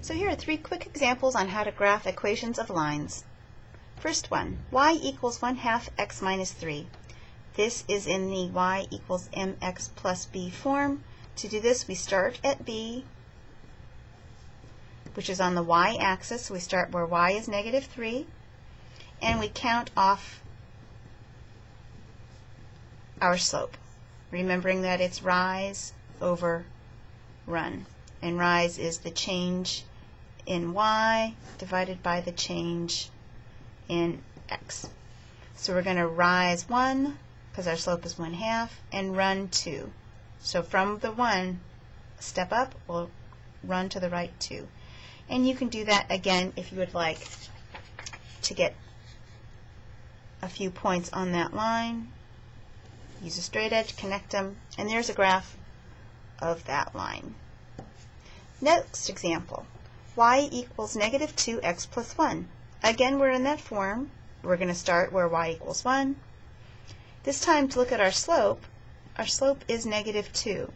So here are 3 quick examples on how to graph equations of lines. First one, y equals 1/2 x minus 3. This is in the y equals mx plus b form. To do this, we start at b, which is on the y-axis. So we start where y is -3, and we count off our slope, remembering that it's rise over run. And rise is the change in y divided by the change in x. So we're going to rise 1, because our slope is 1/2, and run 2. So from the 1, step up, we'll run to the right 2. And you can do that again if you would like to get a few points on that line. Use a straight edge, connect them, and there's a graph of that line. Next example, y equals -2x plus 1. Again, we're in that form. We're going to start where y equals 1. This time, to look at our slope is -2.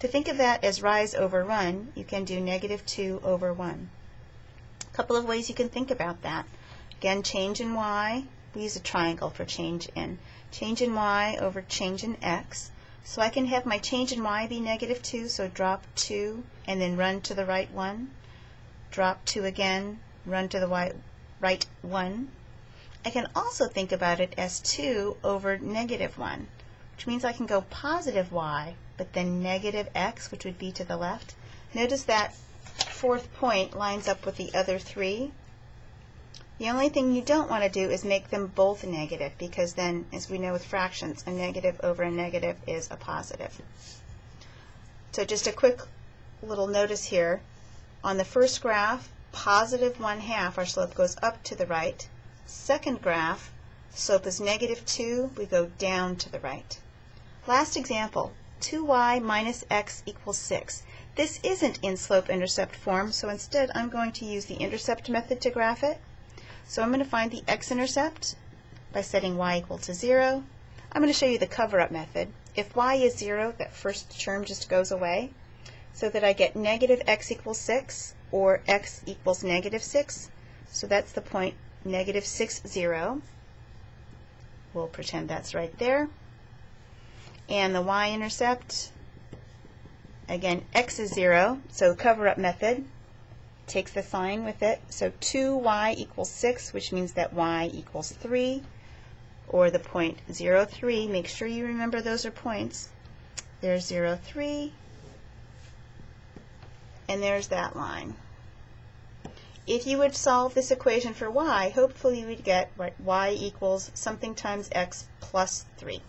To think of that as rise over run, you can do -2 over 1. A couple of ways you can think about that. Again, change in y. We use a triangle for change in. Change in y over change in x. So I can have my change in y be -2, so drop 2 and then run to the right 1. Drop 2 again, run to the right 1. I can also think about it as 2 over -1, which means I can go positive y, but then negative x, which would be to the left. Notice that 4th point lines up with the other 3. The only thing you don't want to do is make them both negative, because then, as we know with fractions, a negative over a negative is a positive. So just a quick little notice here. On the first graph, positive 1/2, our slope goes up to the right. Second graph, slope is -2, we go down to the right. Last example, 2y minus x equals 6. This isn't in slope-intercept form, so instead I'm going to use the intercept method to graph it. So I'm going to find the x-intercept by setting y equal to 0. I'm going to show you the cover-up method. If y is 0, that first term just goes away, so that I get -x equals 6, or x equals -6. So that's the point -6, 0. We'll pretend that's right there. And the y-intercept, again, x is 0, so cover-up method takes the sign with it. So 2y equals 6, which means that y equals 3, or the point 0, 3. Make sure you remember those are points. There's 0, 3, and there's that line. If you would solve this equation for y, hopefully you would get y equals something times x plus 3.